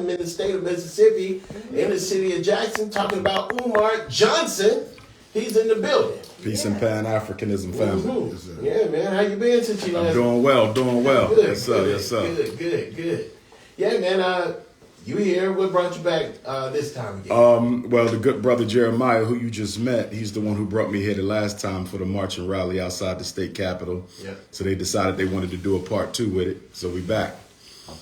in the state of Mississippi, in the city of Jackson, talking about Umar Johnson. He's in the building. Peace and Pan-Africanism family. Yeah, man. How you been since you last? I'm doing well. Good, Yes, sir. Good. Yeah, man. You here? What brought you back this time again? Well, the good brother Jeremiah, who you just met, he's the one who brought me here the last time for the march and rally outside the state capitol. Yep. So they decided they wanted to do a part 2 with it. So we back.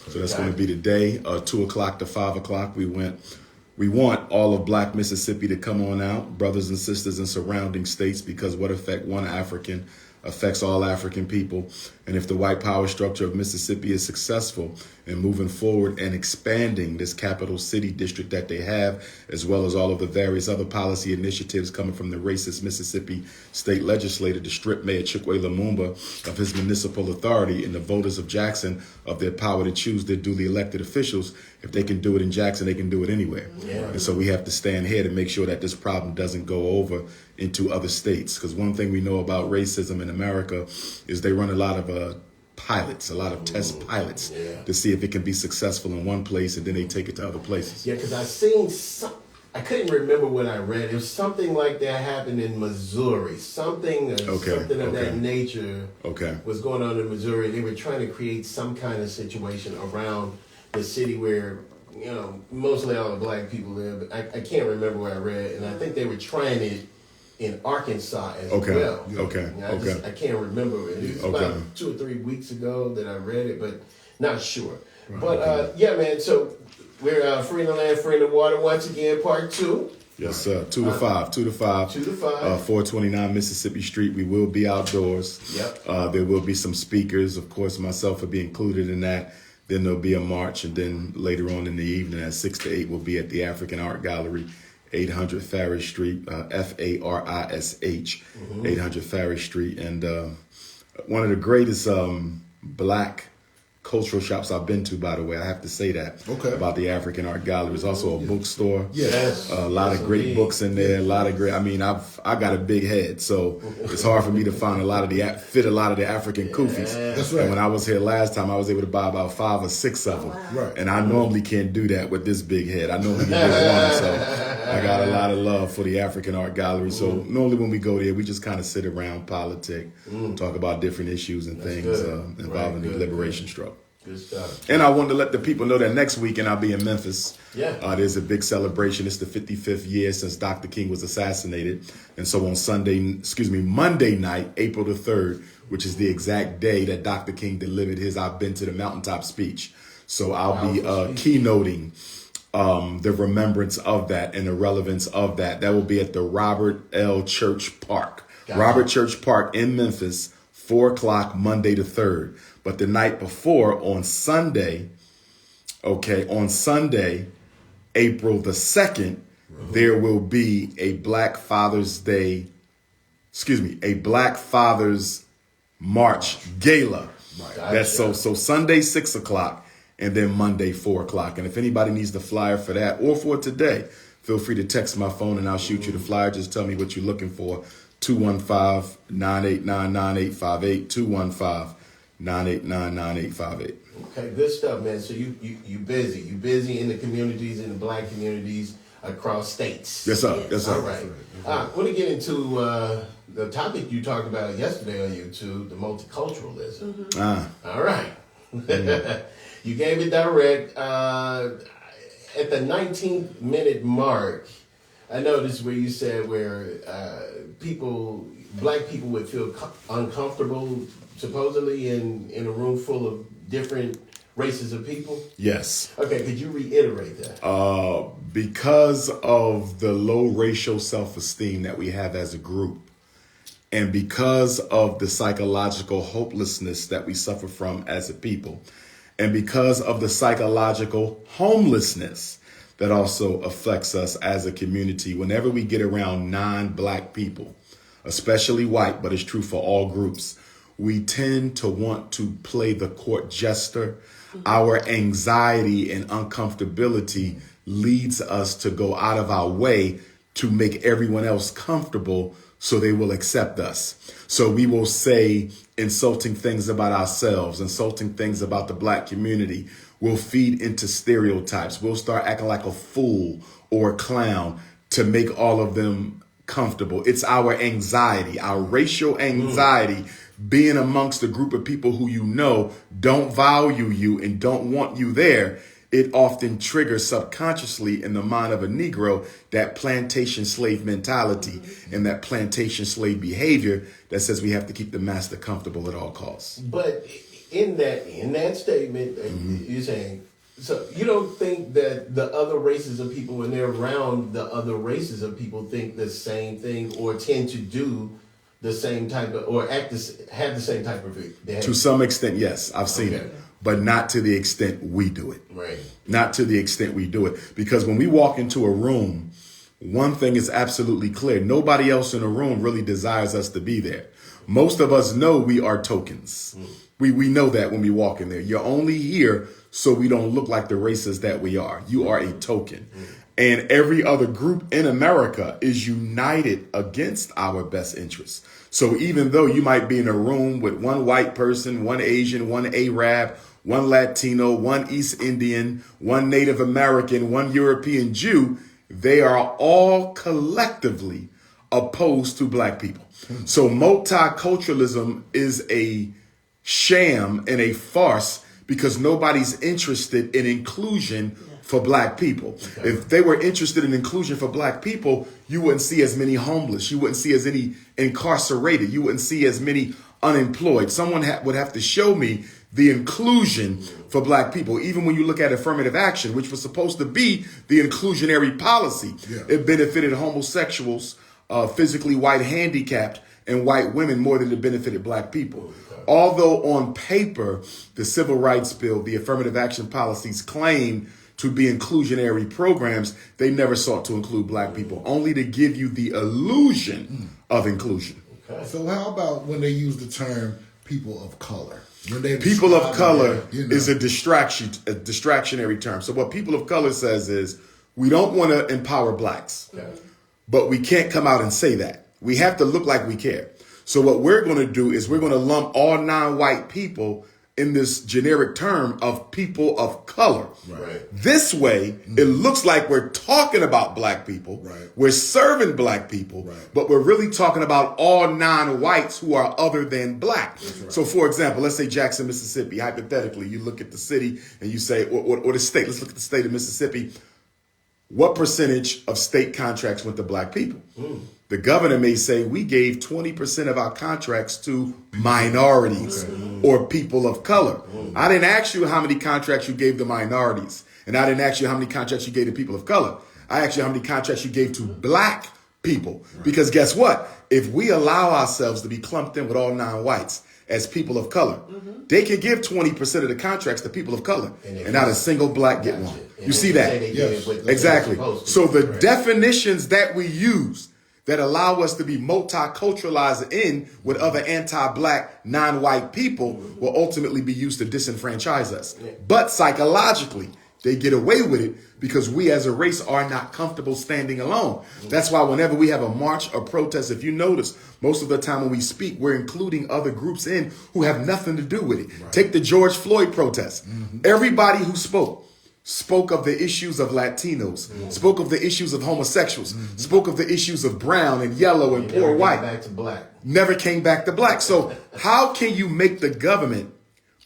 So that's going to be today, 2 o'clock to 5 o'clock. We want all of Black Mississippi to come on out, brothers and sisters in surrounding states, because what affect one African affects all African people. And if the white power structure of Mississippi is successful in moving forward and expanding this capital city district that they have, as well as all of the various other policy initiatives coming from the racist Mississippi state legislator to strip Mayor Chukwe Lumumba of his municipal authority and the voters of Jackson of their power to choose their duly elected officials. If they can do it in Jackson, they can do it anywhere. Yeah. And so we have to stand here to make sure that this problem doesn't go over into other states. Because one thing we know about racism in America is they run a lot of pilots, a lot of test pilots to see if it can be successful in one place, and then they take it to other places. Yeah, because I seen I couldn't remember what I read. It was something like that happened in Missouri. Something of that nature was going on in Missouri. They were trying to create some kind of situation around the city where, you know, mostly all the black people live. I can't remember where I read, and I think they were trying it in Arkansas as well. I can't remember. It was about 2 or 3 weeks ago that I read it, but not sure. But yeah, man. So we're free in the land, free in the water. Once again, part 2. Yes, sir. 2 to 5. 429 Mississippi Street. We will be outdoors. Yep. There will be some speakers. Of course, myself will be included in that. Then there'll be a march, and then later on in the evening at 6 to 8, we'll be at the African Art Gallery, 800 Farish Street, Farish, 800 Farish Street. And one of the greatest black cultural shops I've been to, by the way, I have to say that about the African Art Gallery. It's also a bookstore. Yes. A lot of great books in there. A lot of great. I mean, I got a big head, so it's hard for me to find fit a lot of the African kufis. That's right. And when I was here last time, I was able to buy about 5 or 6 of them. Right. And I normally can't do that with this big head. I normally get one, so I got a lot of love for the African Art Gallery. So normally when we go there, we just kind of sit around, politic, talk about different issues and things involving the liberation struggle. Good stuff. And I wanted to let the people know that next weekend I'll be in Memphis. Yeah. There's a big celebration. It's the 55th year since Dr. King was assassinated. And so on Monday night, April the 3rd, which is the exact day that Dr. King delivered his I've Been to the Mountaintop speech. So I'll be keynoting the remembrance of that and the relevance of that. That will be at the Robert L. Church Park. Robert Church Park in Memphis, 4 o'clock, Monday the 3rd. But the night before, on Sunday, April the 2nd, there will be a Black Father's March Gala. That's so Sunday, 6 o'clock, and then Monday, 4 o'clock. And if anybody needs the flyer for that or for today, feel free to text my phone and I'll shoot you the flyer. Just tell me what you're looking for. 215-989-9858, 215-989-9858. Okay, good stuff, man. So you busy. You busy in the communities, in the black communities across states. Yes, sir. Yes, sir. All right. I want to get into the topic you talked about yesterday on YouTube, the multiculturalism. All right. You gave it direct. At the 19th minute mark, I noticed where you said where black people would feel uncomfortable, supposedly in a room full of different races of people. Yes. Okay, could you reiterate that? Because of the low racial self-esteem that we have as a group, and because of the psychological hopelessness that we suffer from as a people, and because of the psychological homelessness that also affects us as a community, whenever we get around non-black people, especially white, but it's true for all groups, we tend to want to play the court jester. Our anxiety and uncomfortability leads us to go out of our way to make everyone else comfortable so they will accept us. So we will say insulting things about ourselves, insulting things about the black community. We'll feed into stereotypes. We'll start acting like a fool or a clown to make all of them comfortable. It's our anxiety, our racial anxiety, being amongst a group of people who you know don't value you and don't want you there. It often triggers subconsciously in the mind of a Negro that plantation slave mentality and that plantation slave behavior that says we have to keep the master comfortable at all costs. But in that statement, you're saying, so you don't think that the other races of people, when they're around the other races of people, think the same thing or tend to do the same type of, or have the same type of behavior? To some extent, yes, I've seen it, but not to the extent we do it. Right. Not to the extent we do it. Because when we walk into a room, one thing is absolutely clear. Nobody else in the room really desires us to be there. Most of us know we are tokens. We know that when we walk in there. You're only here so we don't look like the racists that we are. You are a token. And every other group in America is united against our best interests. So even though you might be in a room with one white person, one Asian, one Arab, one Latino, one East Indian, one Native American, one European Jew, they are all collectively opposed to black people. So multiculturalism is a sham and a farce because nobody's interested in inclusion for black people. Okay. If they were interested in inclusion for black people, you wouldn't see as many homeless. You wouldn't see as many incarcerated. You wouldn't see as many unemployed. Someone would have to show me the inclusion for black people. Even when you look at affirmative action, which was supposed to be the inclusionary policy, it benefited homosexuals, physically white handicapped, and white women more than it benefited black people. Although on paper, the civil rights bill, the affirmative action policies claim to be inclusionary programs, they never sought to include black people, only to give you the illusion of inclusion. So how about when they use the term people of color? People of color is a distractionary term. So what people of color says is we don't want to empower blacks, but we can't come out and say that. We have to look like we care. So what we're going to do is we're going to lump all non-white people in this generic term of people of color. Right. This way, it looks like we're talking about black people. Right. We're serving black people, but we're really talking about all non-whites who are other than black. Right. So for example, let's say Jackson, Mississippi. Hypothetically, you look at the city and you say, or the state, let's look at the state of Mississippi. What percentage of state contracts went to black people? The governor may say we gave 20% of our contracts to minorities or people of color. I didn't ask you how many contracts you gave to minorities, and I didn't ask you how many contracts you gave to people of color. I asked you how many contracts you gave to black people. Because guess what? If we allow ourselves to be clumped in with all non-whites as people of color, they can give 20% of the contracts to people of color, and not a single black get one. You see that? Yes. Exactly. So the definitions that we use that allow us to be multiculturalized in with other anti-black, non-white people will ultimately be used to disenfranchise us. But psychologically, they get away with it because we as a race are not comfortable standing alone. That's why whenever we have a march or protest, if you notice, most of the time when we speak, we're including other groups in who have nothing to do with it. Right. Take the George Floyd protest. Everybody who spoke of the issues of Latinos, spoke of the issues of homosexuals, spoke of the issues of brown and yellow and poor white. Never came back to black. So how can you make the government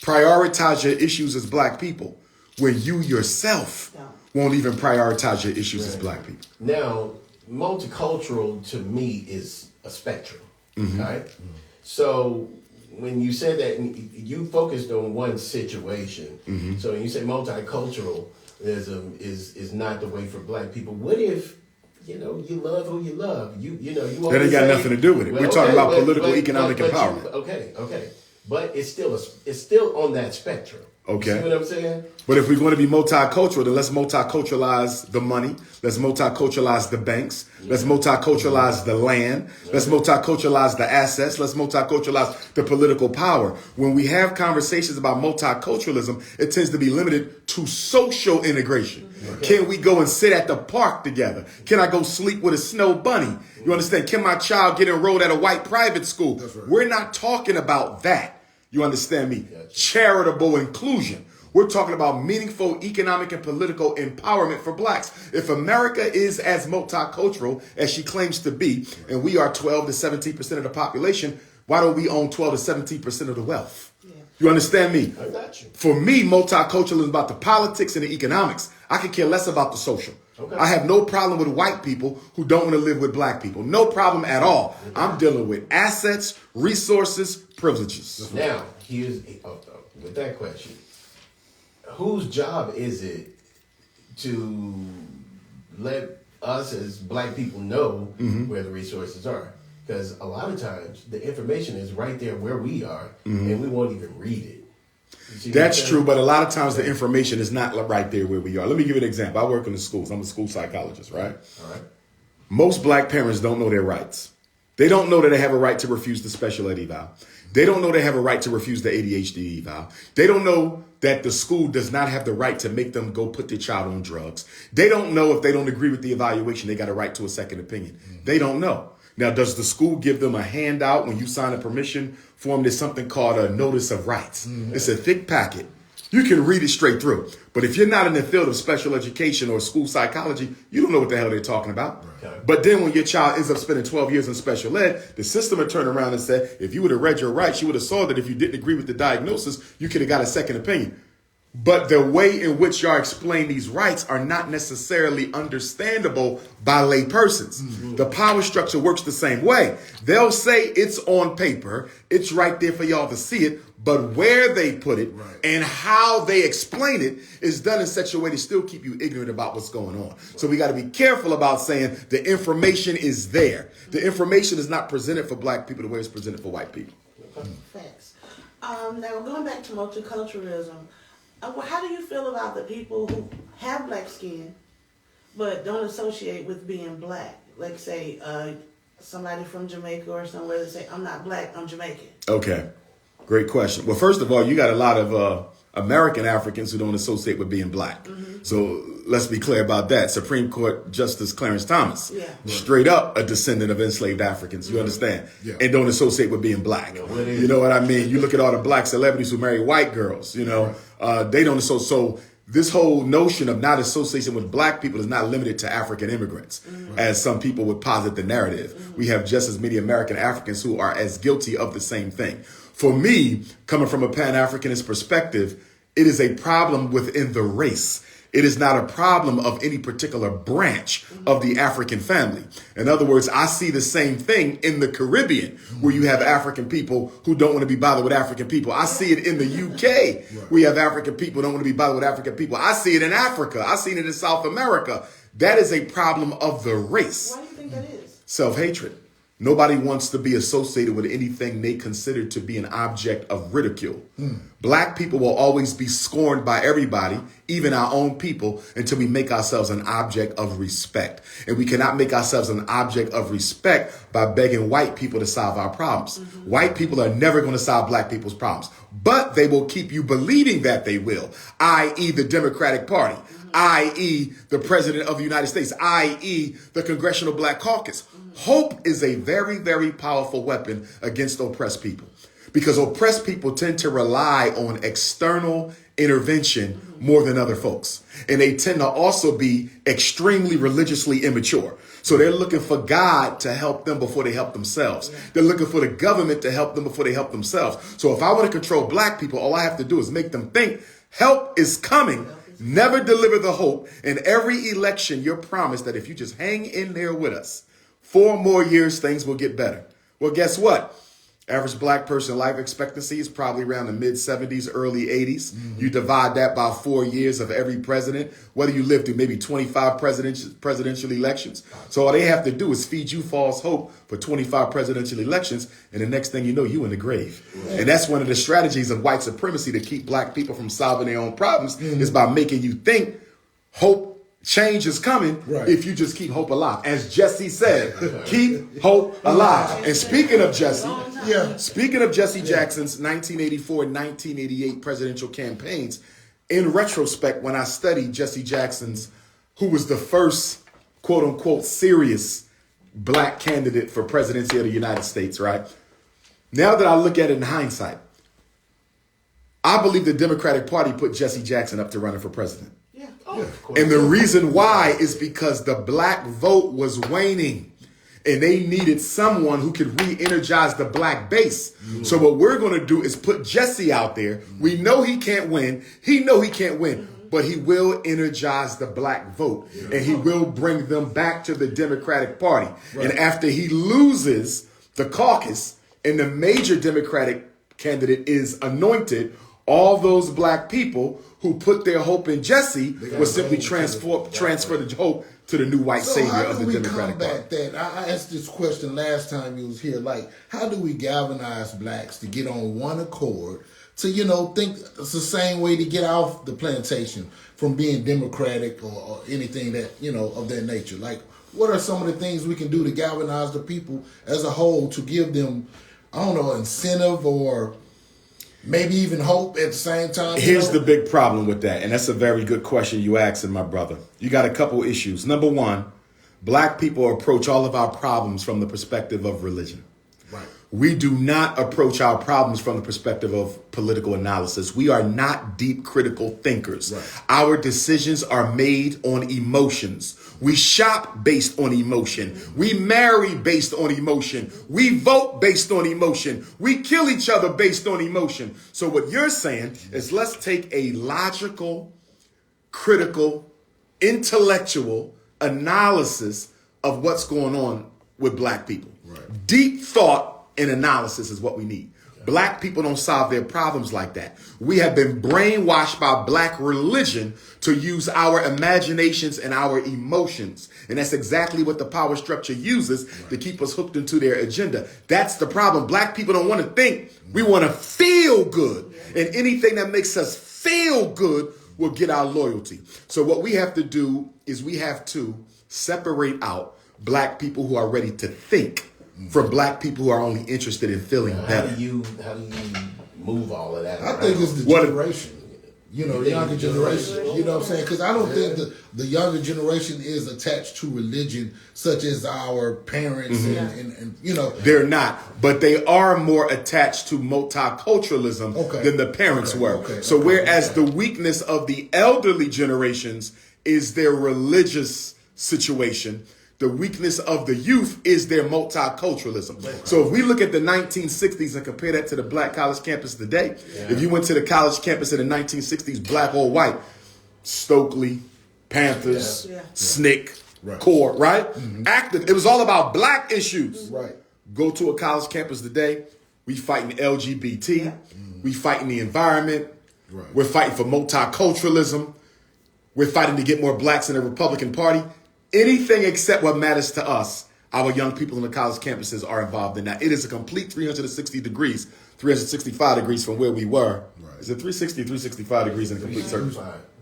prioritize your issues as black people when you yourself won't even prioritize your issues as black people? Now, multicultural to me is a spectrum, right? So when you said that, you focused on one situation. So when you say multiculturalism is not the way for black people, what if, you love who you love? You that ain't got nothing to do with it. We're talking about political, economic empowerment. Okay. But it's still on that spectrum. Okay. You see what I'm saying? But if we're going to be multicultural, then let's multiculturalize the money. Let's multiculturalize the banks. Let's multiculturalize the land. Let's multiculturalize the assets. Let's multiculturalize the political power. When we have conversations about multiculturalism, it tends to be limited to social integration. Can we go and sit at the park together? Can I go sleep with a snow bunny? You understand? Can my child get enrolled at a white private school? We're not talking about that. You understand me? Charitable inclusion. We're talking about meaningful economic and political empowerment for blacks. If America is as multicultural as she claims to be, and we are 12 to 17% of the population, why don't we own 12 to 17% of the wealth? Yeah. You understand me? I got you. For me, multiculturalism is about the politics and the economics. I could care less about the social. Okay. I have no problem with white people who don't want to live with black people. No problem at all. Okay. I'm dealing with assets, resources, privileges. Now, here's with that question. Whose job is it to let us as black people know where the resources are? Because a lot of times the information is right there where we are and we won't even read it. That's true, but a lot of times the information is not right there where we are. Let me give you an example. I work in the schools. I'm a school psychologist, right? All right. Most black parents don't know their rights. They don't know that they have a right to refuse the special ed eval. They don't know they have a right to refuse the ADHD eval. They don't know that the school does not have the right to make them go put their child on drugs. They don't know if they don't agree with the evaluation, they got a right to a second opinion. They don't know. Now, does the school give them a handout when you sign a permission form? There's something called a notice of rights. It's a thick packet. You can read it straight through. But if you're not in the field of special education or school psychology, you don't know what the hell they're talking about. Okay. But then when your child ends up spending 12 years in special ed, the system would turn around and say, if you would have read your rights, you would have saw that if you didn't agree with the diagnosis, you could have got a second opinion. But the way in which y'all explain these rights are not necessarily understandable by lay persons. The power structure works the same way. They'll say it's on paper. It's right there for y'all to see it. But where they put it and how they explain it is done in such a way to still keep you ignorant about what's going on. So we got to be careful about saying the information is there. The information is not presented for black people the way it's presented for white people. Facts. Now, going back to multiculturalism, how do you feel about the people who have black skin but don't associate with being black? Like, say, somebody from Jamaica or somewhere that say, I'm not black, I'm Jamaican. Okay. Great question. Well, first of all, you got a lot of American Africans who don't associate with being black. So let's be clear about that. Supreme Court Justice Clarence Thomas, straight up a descendant of enslaved Africans, you understand? Yeah. And don't associate with being black. You know what I mean? You look at all the black celebrities who marry white girls, you know, they don't associate. So this whole notion of not association with black people is not limited to African immigrants, as some people would posit the narrative. We have just as many American Africans who are as guilty of the same thing. For me, coming from a Pan-Africanist perspective, it is a problem within the race. It is not a problem of any particular branch of the African family. In other words, I see the same thing in the Caribbean, where you have African people who don't want to be bothered with African people. I see it in the UK, where you have African people who don't want to be bothered with African people. I see it in Africa. I see it in South America. That is a problem of the race. Why do you think that is? Self-hatred. Nobody wants to be associated with anything they consider to be an object of ridicule. Black people will always be scorned by everybody, even our own people, until we make ourselves an object of respect. And we cannot make ourselves an object of respect by begging white people to solve our problems. White people are never going to solve black people's problems, but they will keep you believing that they will, i.e. the Democratic Party, i.e. the President of the United States, i.e. the Congressional Black Caucus. Hope is a very, very powerful weapon against oppressed people, because oppressed people tend to rely on external intervention more than other folks. And they tend to also be extremely religiously immature. So they're looking for God to help them before they help themselves. They're looking for the government to help them before they help themselves. So if I want to control black people, all I have to do is make them think help is coming. Never deliver the hope. In every election, you're promised that if you just hang in there with us, 4 more years, things will get better. Well, guess what? Average black person life expectancy is probably around the mid-70s, early 80s. You divide that by 4 years of every president, whether you live through maybe 25 presidential elections. So all they have to do is feed you false hope for 25 presidential elections, and the next thing you know, you in the grave. And that's one of the strategies of white supremacy to keep black people from solving their own problems, is by making you think hope change is coming if you just keep hope alive. As Jesse said, keep hope alive. And speaking of Jesse Jackson's 1984 and 1988 presidential campaigns, in retrospect, when I studied Jesse Jackson's, who was the first quote unquote serious black candidate for presidency of the United States, right? Now that I look at it in hindsight, I believe the Democratic Party put Jesse Jackson up to running for president. Yeah. Oh, of course. And the reason why is because the black vote was waning. And they needed someone who could re-energize the black base. So what we're going to do is put Jesse out there. We know he can't win. He know he can't win. But he will energize the black vote. And he will bring them back to the Democratic Party. Right. And after he loses the caucus and the major Democratic candidate is anointed, all those black people who put their hope in Jesse will simply transfer the hope to the new white savior of the Democratic Party. That? I asked this question last time you was here. Like, how do we galvanize blacks to get on one accord to, think it's the same way to get off the plantation from being democratic or anything that, of that nature? Like, what are some of the things we can do to galvanize the people as a whole to give them, incentive or maybe even hope at the same time? Here's the big problem with that, and that's a very good question you asking, my brother. You got a couple issues. Number one, black people approach all of our problems from the perspective of religion. Right. We do not approach our problems from the perspective of political analysis. We are not deep critical thinkers. Right. Our decisions are made on emotions. We shop based on emotion. We marry based on emotion. We vote based on emotion. We kill each other based on emotion. So what you're saying is let's take a logical, critical, intellectual analysis of what's going on with black people. Right. Deep thought and analysis is what we need. Black people don't solve their problems like that. We have been brainwashed by black religion to use our imaginations and our emotions. And that's exactly what the power structure uses to keep us hooked into their agenda. That's the problem. Black people don't want to think. We want to feel good. And anything that makes us feel good will get our loyalty. So what we have to do is we have to separate out black people who are ready to think from black people who are only interested in feeling better. How do you move all of that? I think it's the generation. The younger generation. You know what I'm saying? Because I don't think the younger generation is attached to religion such as our parents and They're not, but they are more attached to multiculturalism than the parents were. Whereas the weakness of the elderly generations is their religious situation, the weakness of the youth is their multiculturalism. So if we look at the 1960s and compare that to the black college campus today, if you went to the college campus in the 1960s, black or white, Stokely, Panthers, SNCC, Core, right? Active. It was all about black issues. Right. Go to a college campus today, we fighting LGBT, we fighting the environment, we're fighting for multiculturalism, we're fighting to get more blacks in the Republican Party. Anything except what matters to us, our young people on the college campuses are involved in that. It is a complete 365 degrees from where we were. Right. Is it 360 or 365 degrees in a complete circle?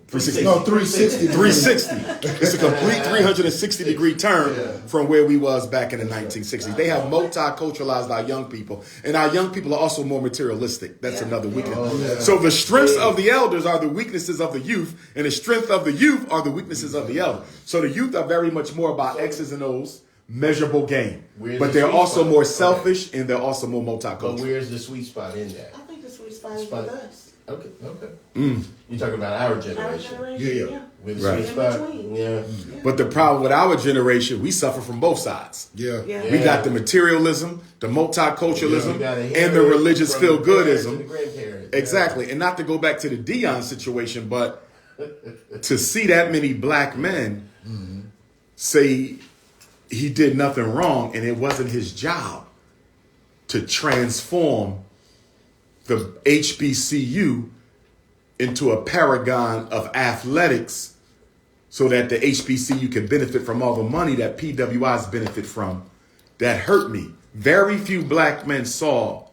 360. No, 360. 360. It's a complete 360 degree turn from where we was back in the 1960s. They have multiculturalized our young people, and our young people are also more materialistic. That's another weakness. So the strengths of the elders are the weaknesses of the youth, and the strength of the youth are the weaknesses of the elder. So the youth are very much more about X's and O's, measurable gain. But they're also more selfish, and they're also more multicultural. But where's the sweet spot in that? I think the sweet spot is with us. Okay. You're talking about our generation. Yeah. With the sweet spot. Yeah. But the problem with our generation, we suffer from both sides. We got the materialism, the multiculturalism, and the religious feel-goodism. Exactly. And not to go back to the Deion situation, but to see that many black men say he did nothing wrong and it wasn't his job to transform the HBCU into a paragon of athletics so that the HBCU can benefit from all the money that PWIs benefit from. That hurt me. Very few black men saw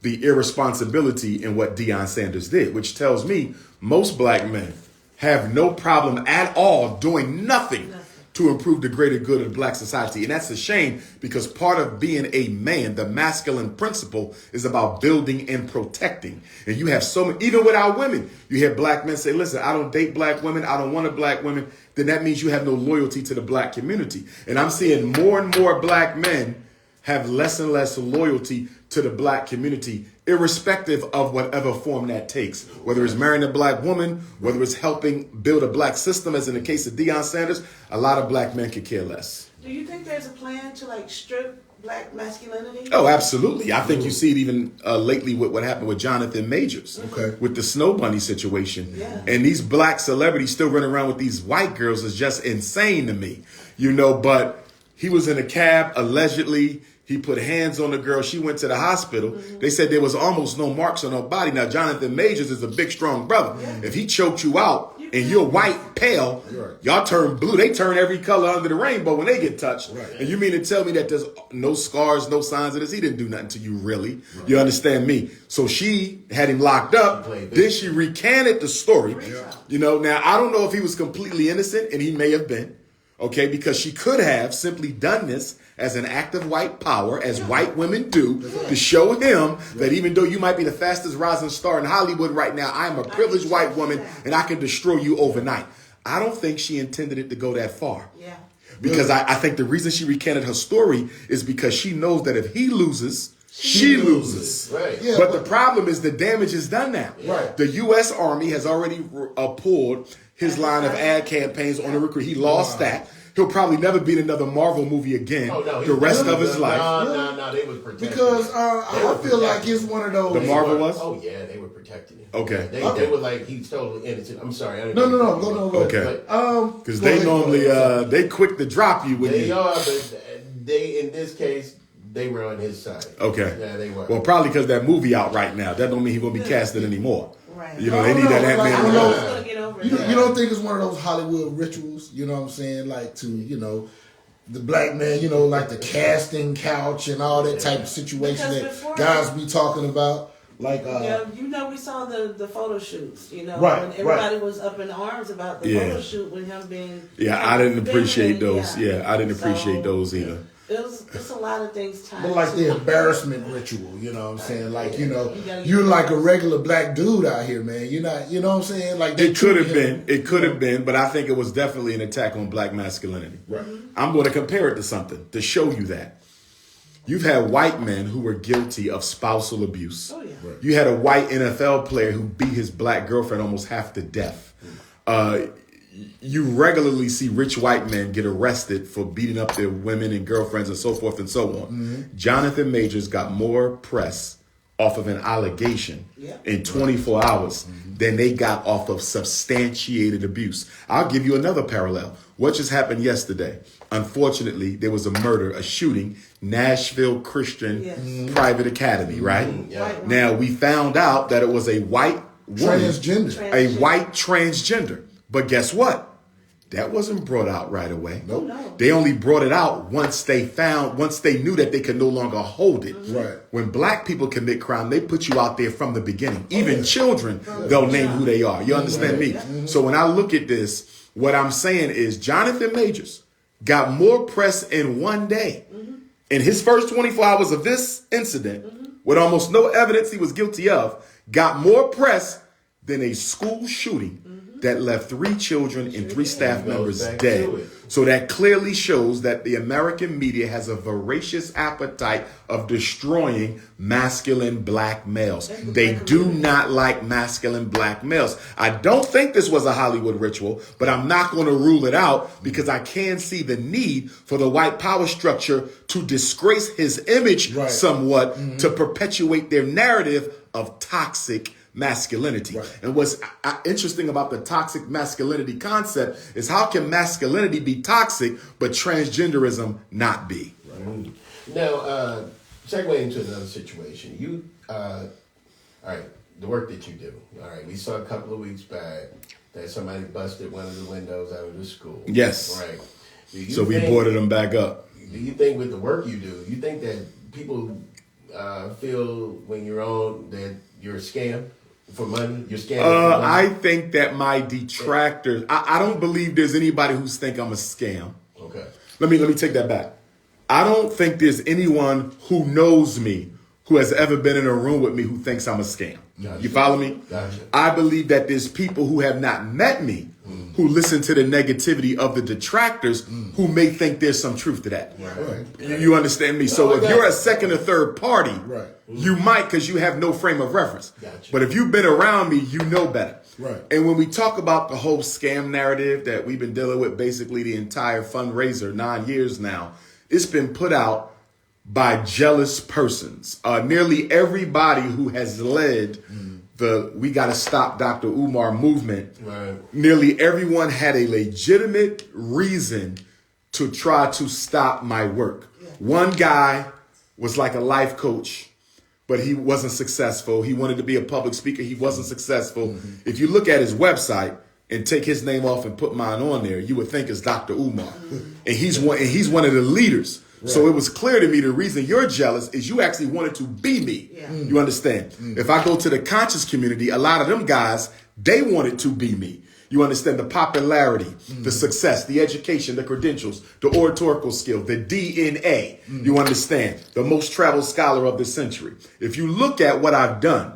the irresponsibility in what Deion Sanders did, which tells me most black men have no problem at all doing nothing to improve the greater good of black society. And that's a shame, because part of being a man, the masculine principle, is about building and protecting. And you have so many, even with our women, you hear black men say, listen, I don't date black women, I don't want a black woman. Then that means you have no loyalty to the black community. And I'm seeing more and more black men have less and less loyalty to the black community, irrespective of whatever form that takes. Whether it's marrying a black woman, whether it's helping build a black system, as in the case of Deion Sanders, a lot of black men could care less. Do you think there's a plan to like strip black masculinity? Oh, absolutely. I think you see it even lately with what happened with Jonathan Majors, with the Snow Bunny situation. Yeah. And these black celebrities still running around with these white girls is just insane to me, you know, but he was in a cab, allegedly. He put hands on the girl. She went to the hospital. They said there was almost no marks on her body. Now, Jonathan Majors is a big, strong brother. Yeah. If he choked you out and you're white, pale, y'all turn blue. They turn every color under the rainbow when they get touched. Right. And you mean to tell me that there's no scars, no signs of this? He didn't do nothing to you, really. Right. You understand me? So she had him locked up. Then she recanted the story. Yeah. You know, now, I don't know if he was completely innocent, and he may have been. Okay, because she could have simply done this as an act of white power, as white women do, to show him that even though you might be the fastest rising star in Hollywood right now, I'm a privileged white woman and I can destroy you overnight. I don't think she intended it to go that far. Yeah. Because I think the reason she recanted her story is because she knows that if he loses, she loses. Right. Yeah, but the problem is the damage is done now. Right. The U.S. Army has already pulled his line of ad campaigns on the recruit. He lost that. He'll probably never be in another Marvel movie again the rest of his life. No, they were protecting because I feel like it's one of those. The Marvel was? Oh, yeah, they were protecting him. Okay. They were like, he's totally innocent. I'm sorry. No. Go. Okay. Because they normally, they quick to drop you. They are, but they, in this case, they were on his side. Okay. Yeah, they were. Well, probably because that movie out right now. That don't mean he's going to be casted anymore. Right. You know, they need that Ant-Man. You don't think it's one of those Hollywood rituals, you know what I'm saying? Like to, you know, the black man, you know, like the casting couch and all that type of situation that guys be talking about. Like, you know, we saw the photo shoots, you know, when everybody was up in arms about the photo shoot with him being. Yeah, I didn't appreciate those. Yeah, I didn't appreciate those either. It's a lot of things tied. But like the embarrassment ritual, you know what I'm saying? Like, you know, you're like a regular black dude out here, man. You're not, you know what I'm saying? Like it could have been, but I think it was definitely an attack on black masculinity. Right. I'm going to compare it to something to show you that. You've had white men who were guilty of spousal abuse. Oh, yeah. Right. You had a white NFL player who beat his black girlfriend almost half to death. You regularly see rich white men get arrested for beating up their women and girlfriends and so forth and so on. Jonathan Majors got more press off of an allegation in 24 hours than they got off of substantiated abuse. I'll give you another parallel. What just happened yesterday? Unfortunately, there was a murder, a shooting, Nashville Christian Private Academy, right? Now, we found out that it was a white woman, a white transgender. But guess what? That wasn't brought out right away. Nope. They only brought it out once they knew that they could no longer hold it. Right. When black people commit crime, they put you out there from the beginning. Even children, they'll name who they are. You understand me? So when I look at this, what I'm saying is Jonathan Majors got more press in one day. In his first 24 hours of this incident, with almost no evidence he was guilty of, got more press than a school shooting that left 3 children and 3 staff members dead. So that clearly shows that the American media has a voracious appetite of destroying masculine black males. They do not like masculine black males. I don't think this was a Hollywood ritual, but I'm not going to rule it out because I can see the need for the white power structure to disgrace his image somewhat to perpetuate their narrative of toxic masculinity. And what's interesting about the toxic masculinity concept is how can masculinity be toxic but transgenderism not be? Now, segue into another situation. You, all right, the work that you do. All right, we saw a couple of weeks back that somebody busted one of the windows out of the school. Yes. Right. So we boarded them back up. Do you think with the work you do, you think that people feel when you're on that you're a scam? For money? You're scamming for money? I think that my detractors, I don't believe there's anybody who's think I'm a scam. Okay. Let me take that back. I don't think there's anyone who knows me who has ever been in a room with me who thinks I'm a scam. Gotcha. You follow me? Gotcha. I believe that there's people who have not met me who listen to the negativity of the detractors who may think there's some truth to that. Right. You understand me? So if you're a second or third party, you might, because you have no frame of reference. Gotcha. But if you've been around me, you know better. Right. And when we talk about the whole scam narrative that we've been dealing with basically the entire fundraiser, 9 years now, it's been put out by jealous persons. Nearly everybody who has led the We Gotta Stop Dr. Umar movement, nearly everyone had a legitimate reason to try to stop my work. One guy was like a life coach, but he wasn't successful. He wanted to be a public speaker. He wasn't successful. If you look at his website and take his name off and put mine on there, you would think it's Dr. Umar. And he's one of the leaders. So it was clear to me the reason you're jealous is you actually wanted to be me. You understand? If I go to the conscious community, a lot of them guys, they wanted to be me. You understand the popularity, the success, the education, the credentials, the oratorical skill, the DNA. You understand? The most traveled scholar of the century. If you look at what I've done,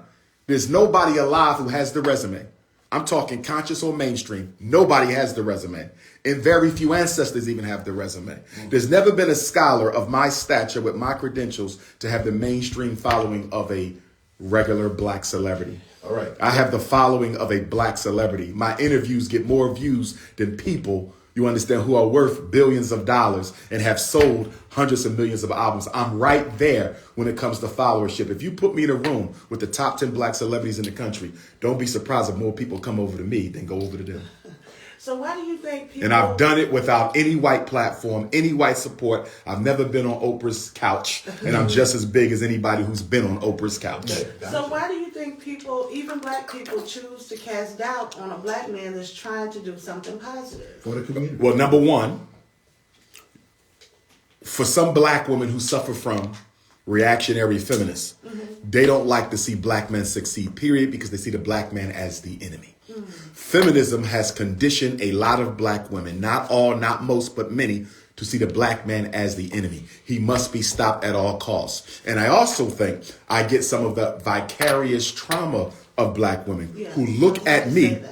there's nobody alive who has the resume. I'm talking conscious or mainstream. Nobody has the resume. And very few ancestors even have the resume. There's never been a scholar of my stature with my credentials to have the mainstream following of a regular black celebrity. All right. I have the following of a black celebrity. My interviews get more views than people, you understand, who are worth billions of dollars and have sold hundreds of millions of albums. I'm right there when it comes to followership. If you put me in a room with the top 10 black celebrities in the country, don't be surprised if more people come over to me than go over to them. So why do you think people... And I've done it without any white platform, any white support. I've never been on Oprah's couch, and I'm just as big as anybody who's been on Oprah's couch. So why do you think people, even black people, choose to cast doubt on a black man that's trying to do something positive? For the community. Well, number one, for some black women who suffer from reactionary feminists, they don't like to see black men succeed, period, because they see the black man as the enemy. Feminism has conditioned a lot of black women, not all, not most, but many, to see the black man as the enemy. He must be stopped at all costs. And I also think I get some of the vicarious trauma of black women who look at me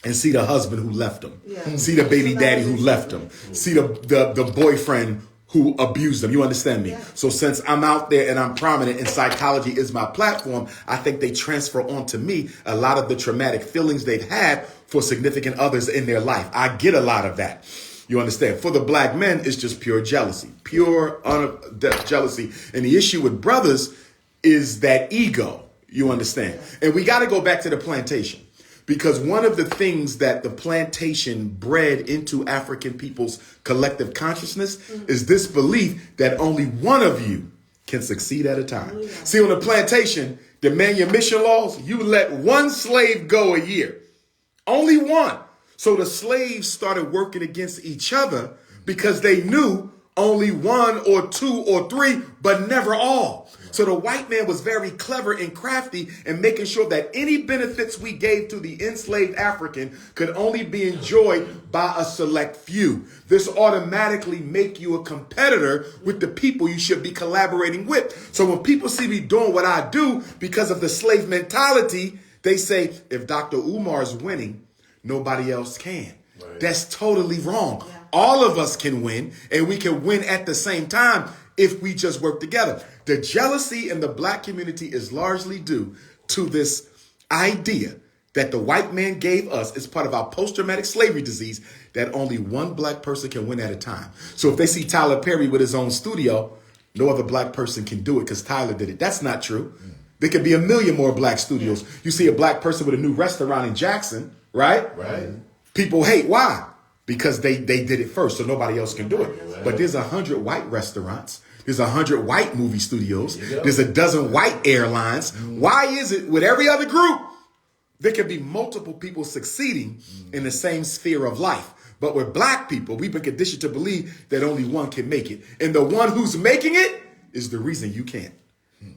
and see the husband who left them, see the baby daddy who left them, see the boyfriend who abused them. You understand me? So since I'm out there and I'm prominent and psychology is my platform, I think they transfer onto me a lot of the traumatic feelings they've had for significant others in their life. I get a lot of that. You understand? For the black men, it's just pure jealousy, pure jealousy. And the issue with brothers is that ego. You understand? And we got to go back to the plantation. Because one of the things that the plantation bred into African people's collective consciousness is this belief that only one of you can succeed at a time. See, on the plantation, the manumission laws, you let one slave go a year. Only one. So the slaves started working against each other because they knew only one or two or three, but never all. So the white man was very clever and crafty in making sure that any benefits we gave to the enslaved African could only be enjoyed by a select few. This automatically make you a competitor with the people you should be collaborating with. So when people see me doing what I do because of the slave mentality, they say, if Dr. Umar's winning, nobody else can. Right. That's totally wrong. Yeah. All of us can win, and we can win at the same time if we just work together. The jealousy in the black community is largely due to this idea that the white man gave us as part of our post-traumatic slavery disease that only one black person can win at a time. So if they see Tyler Perry with his own studio, no other black person can do it because Tyler did it. That's not true. There could be a million more black studios. You see a black person with a new restaurant in Jackson, right? Right. People hate. Why? Because they did it first, so nobody else can do it. But there's 100 white restaurants. There's 100 white movie studios. There's a dozen white airlines. Why is it with every other group, there can be multiple people succeeding in the same sphere of life? But with black people, we've been conditioned to believe that only one can make it. And the one who's making it is the reason you can't.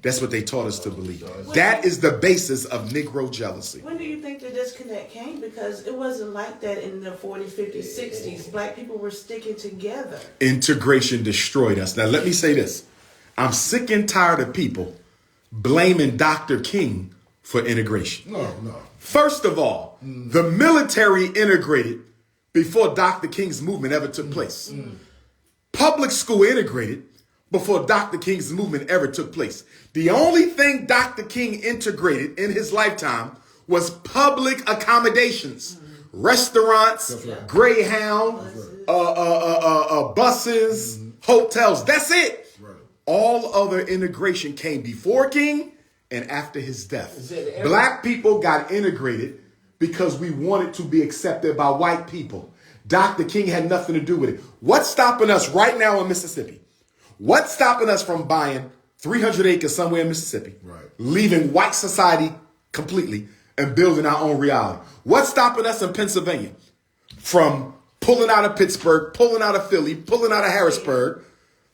That's what they taught us to believe. That is the basis of Negro jealousy. When do you think the disconnect came? Because it wasn't like that in the 40s, 50s, 60s. Black people were sticking together. Integration destroyed us. Now, let me say this. I'm sick and tired of people blaming Dr. King for integration. No. First of all, the military integrated before Dr. King's movement ever took place. Public school integrated before Dr. King's movement ever took place. The only thing Dr. King integrated in his lifetime was public accommodations, restaurants, Greyhound, buses, hotels. That's it. Right. All other integration came before King and after his death. Black people got integrated because we wanted to be accepted by white people. Dr. King had nothing to do with it. What's stopping us right now in Mississippi? What's stopping us from buying 300 acres somewhere in Mississippi, leaving white society completely and building our own reality? What's stopping us in Pennsylvania from pulling out of Pittsburgh, pulling out of Philly, pulling out of Harrisburg?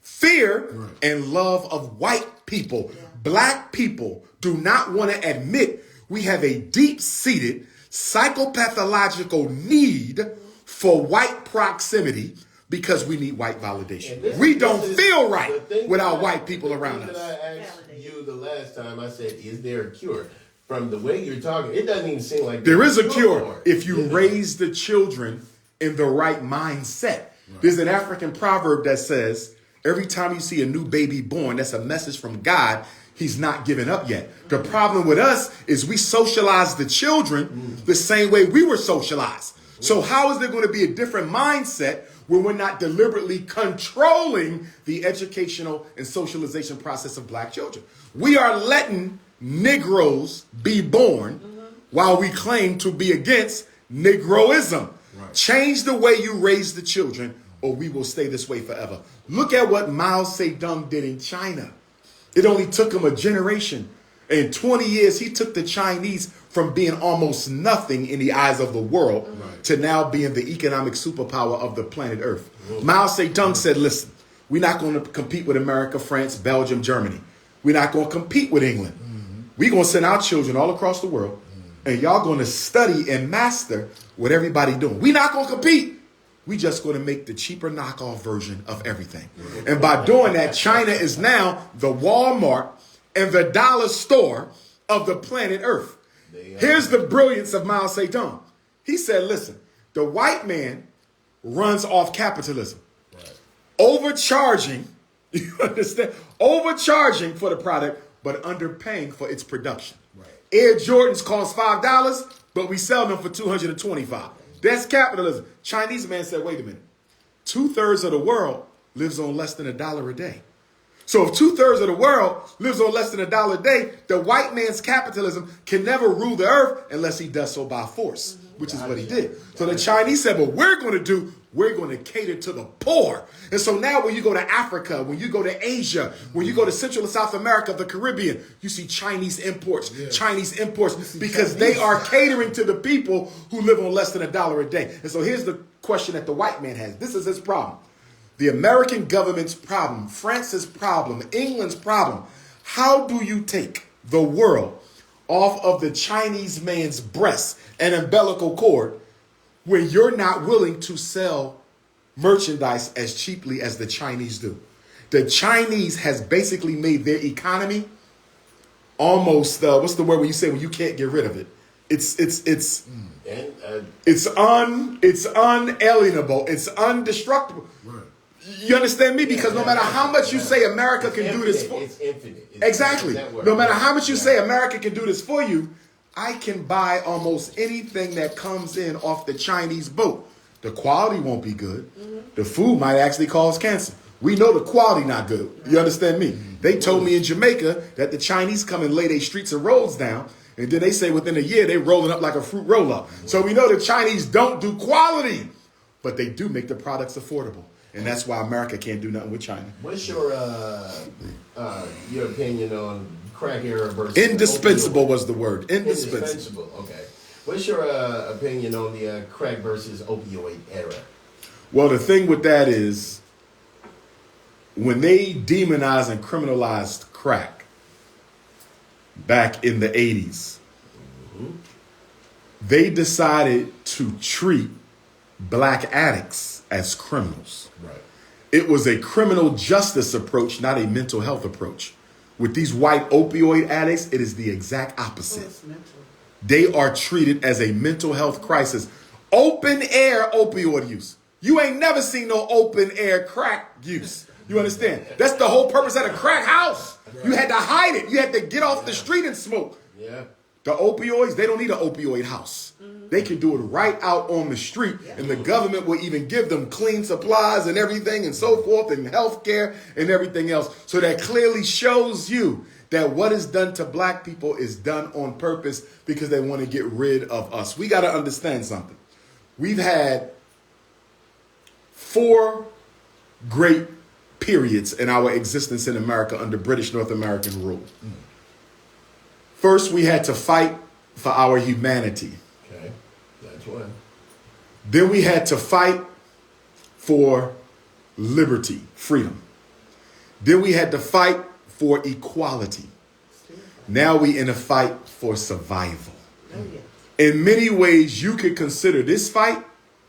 Fear and love of white people. Black people do not want to admit we have a deep-seated psychopathological need for white proximity because we need white validation. We don't feel right without white people around us. I asked you the last time, I said, is there a cure? From the way you're talking, it doesn't even seem like there is a cure if you raise the children in the right mindset. There's an African proverb that says, every time you see a new baby born, that's a message from God. He's not given up yet. The problem with us is we socialize the children the same way we were socialized. So how is there going to be a different mindset when we're not deliberately controlling the educational and socialization process of black children? We are letting Negroes be born while we claim to be against Negroism. Change the way you raise the children or we will stay this way forever. Look at what Mao Zedong did in China. It only took him a generation. In 20 years, he took the Chinese from being almost nothing in the eyes of the world to now being the economic superpower of the planet Earth. Mao Zedong said, listen, we're not going to compete with America, France, Belgium, Germany. We're not going to compete with England. We're going to send our children all across the world, and y'all going to study and master what everybody doing. We're not going to compete. We just going to make the cheaper knockoff version of everything. And by doing that, China is now the Walmart and the dollar store of the planet Earth. Here's the brilliance of Mao Zedong. He said, listen, the white man runs off capitalism. Overcharging, you understand? Overcharging for the product, but underpaying for its production. Air Jordans cost $5, but we sell them for $225. That's capitalism. Chinese man said, wait a minute. 2/3 of the world lives on less than $1 a day. So if 2/3 of the world lives on less than $1 a day, the white man's capitalism can never rule the earth unless he does so by force, which is what he did. So the Chinese said, what we're going to do, we're going to cater to the poor. And so now when you go to Africa, when you go to Asia, when you go to Central and South America, the Caribbean, you see Chinese imports, because they are catering to the people who live on less than $1 a day. And so here's the question that the white man has. This is his problem. The American government's problem, France's problem, England's problem. How do you take the world off of the Chinese man's breast and umbilical cord when you're not willing to sell merchandise as cheaply as the Chinese do? The Chinese has basically made their economy almost, what's the word when you say when you can't get rid of it? It's unalienable. It's undestructible. You understand me? Because no matter how much you say America can do this for you. It's infinite. Exactly. No matter how much you say America can do this for you, I can buy almost anything that comes in off the Chinese boat. The quality won't be good. The food might actually cause cancer. We know the quality not good. You understand me? They told me in Jamaica that the Chinese come and lay their streets and roads down, and then they say within a year they're rolling up like a fruit roll-up. So we know the Chinese don't do quality, but they do make the products affordable. And that's why America can't do nothing with China. What's your opinion on crack era versus indispensable opioid? Was the word. Indispensable. Okay. What's your opinion on the crack versus opioid era? Well, the thing with that is when they demonized and criminalized crack back in the 80s, they decided to treat black addicts as criminals. It was a criminal justice approach, not a mental health approach. With these white opioid addicts, it is the exact opposite. it's mental. They are treated as a mental health crisis. Open air opioid use. You ain't never seen no open air crack use. You understand? That's the whole purpose of the crack house. You had to hide it. You had to get off the street and smoke. Yeah. The opioids, they don't need an opioid house. They can do it right out on the street, and the government will even give them clean supplies and everything and so forth, and health care and everything else. So that clearly shows you that what is done to black people is done on purpose because they want to get rid of us. We got to understand something. We've had 4 great periods in our existence in America under British North American rule. First, we had to fight for our humanity. Okay, that's one. Then we had to fight for liberty, freedom. Then we had to fight for equality. Now we in a fight for survival. In many ways, you could consider this fight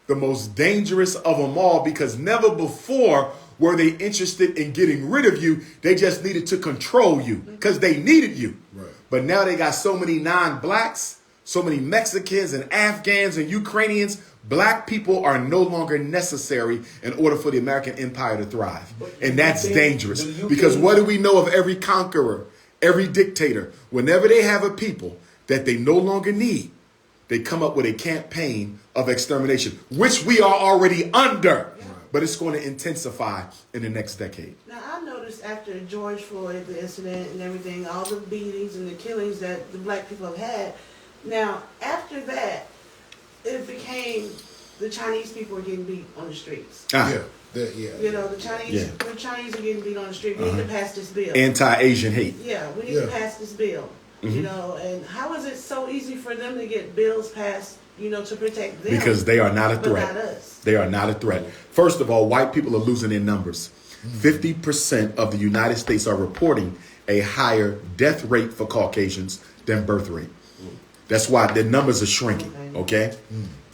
the most dangerous of them all because never before were they interested in getting rid of you. They just needed to control you because they needed you. Right. But now they got so many non-blacks, so many Mexicans and Afghans and Ukrainians. Black people are no longer necessary in order for the American empire to thrive. And that's dangerous because what do we know of every conqueror, every dictator? Whenever they have a people that they no longer need, they come up with a campaign of extermination, which we are already under. But it's going to intensify in the next decade. Now, I noticed after George Floyd, the incident and everything, all the beatings and the killings that the black people have had, now, after that, it became the Chinese people were getting beat on the streets. Yeah. You know, the Chinese are getting beat on the street. We need to pass this bill. Anti-Asian hate. Yeah, we need to pass this bill. You know, and how is it so easy for them to get bills passed, you know, to protect them? Because they are not a threat. But not us. They are not a threat. First of all, white people are losing their numbers. 50% of the United States are reporting a higher death rate for Caucasians than birth rate. That's why their numbers are shrinking, okay?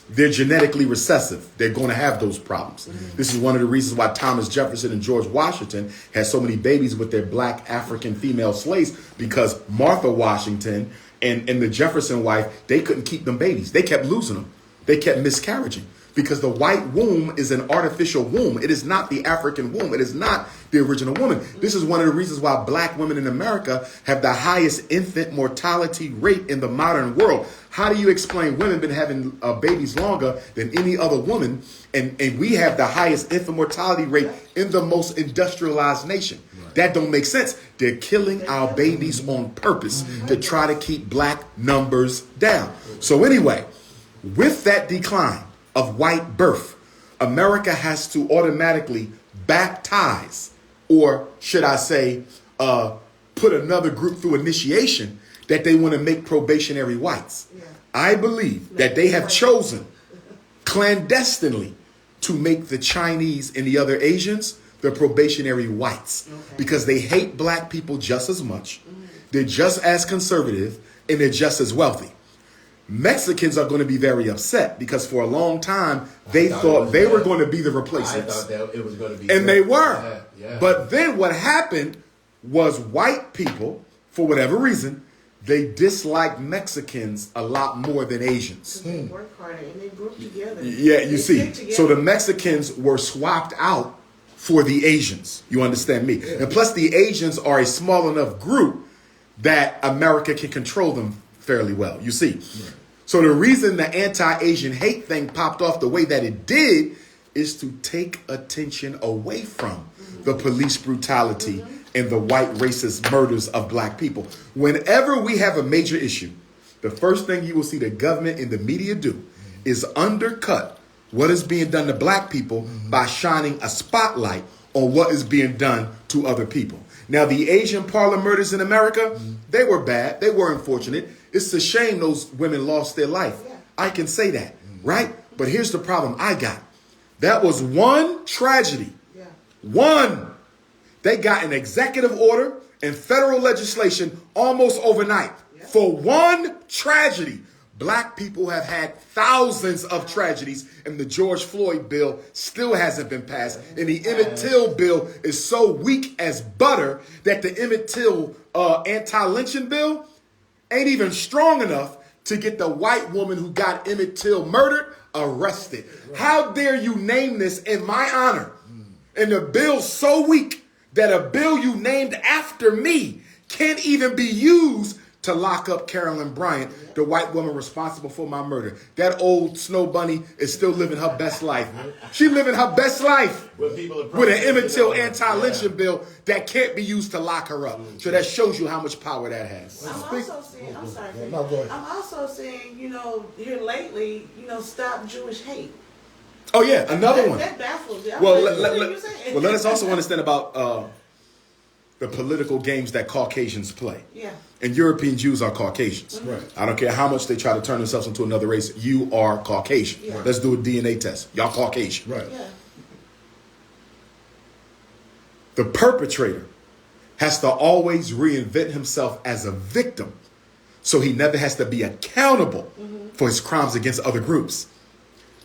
They're genetically recessive. They're going to have those problems. This is one of the reasons why Thomas Jefferson and George Washington had so many babies with their black African female slaves, because Martha Washington and the Jefferson wife, they couldn't keep them babies. They kept losing them. They kept miscarriaging because the white womb is an artificial womb. It is not the African womb. It is not the original woman. This is one of the reasons why black women in America have the highest infant mortality rate in the modern world. How do you explain women been having babies longer than any other woman, and we have the highest infant mortality rate in the most industrialized nation? That don't make sense. They're killing our babies on purpose to try to keep black numbers down. So anyway, with that decline of white birth, America has to automatically baptize, or should I say, put another group through initiation that they want to make probationary whites. I believe that they have chosen clandestinely to make the Chinese and the other Asians the probationary whites because they hate black people just as much. They're just as conservative and they're just as wealthy. Mexicans are going to be very upset because for a long time they thought they were going to be the replacements. I thought that it was going to be. And they were. But then what happened was white people, for whatever reason, they disliked Mexicans a lot more than Asians. They work harder and they group together. Yeah, you see. So the Mexicans were swapped out for the Asians. You understand me? And plus the Asians are a small enough group that America can control them fairly well. You see. So the reason the anti-Asian hate thing popped off the way that it did is to take attention away from the police brutality and the white racist murders of black people. Whenever we have a major issue, the first thing you will see the government and the media do is undercut what is being done to black people by shining a spotlight on what is being done to other people. Now, the Asian parlor murders in America, they were bad. They were unfortunate. It's a shame those women lost their life. I can say that, right? But here's the problem I got. That was one tragedy. One. They got an executive order and federal legislation almost overnight for one tragedy. Black people have had thousands of tragedies, and the George Floyd bill still hasn't been passed. And the Emmett Till bill is so weak as butter that the Emmett Till anti-lynching bill ain't even strong enough to get the white woman who got Emmett Till murdered arrested. How dare you name this in my honor? And the bill's so weak that a bill you named after me can't even be used to lock up Carolyn Bryant, the white woman responsible for my murder. That old snow bunny is still living her best life. She's living her best life with an Emmett Till anti-lynching bill that can't be used to lock her up. So that shows you how much power that has. I'm also seeing, I'm also seeing, here lately, stop Jewish hate. Oh yeah, another one. That baffles me. Well, let us also understand about the political games that Caucasians play. Yeah. And European Jews are Caucasians. Right. I don't care how much they try to turn themselves into another race. You are Caucasian. Yeah. Let's do a DNA test. Y'all Caucasian. Right. Yeah. The perpetrator has to always reinvent himself as a victim, so he never has to be accountable for his crimes against other groups.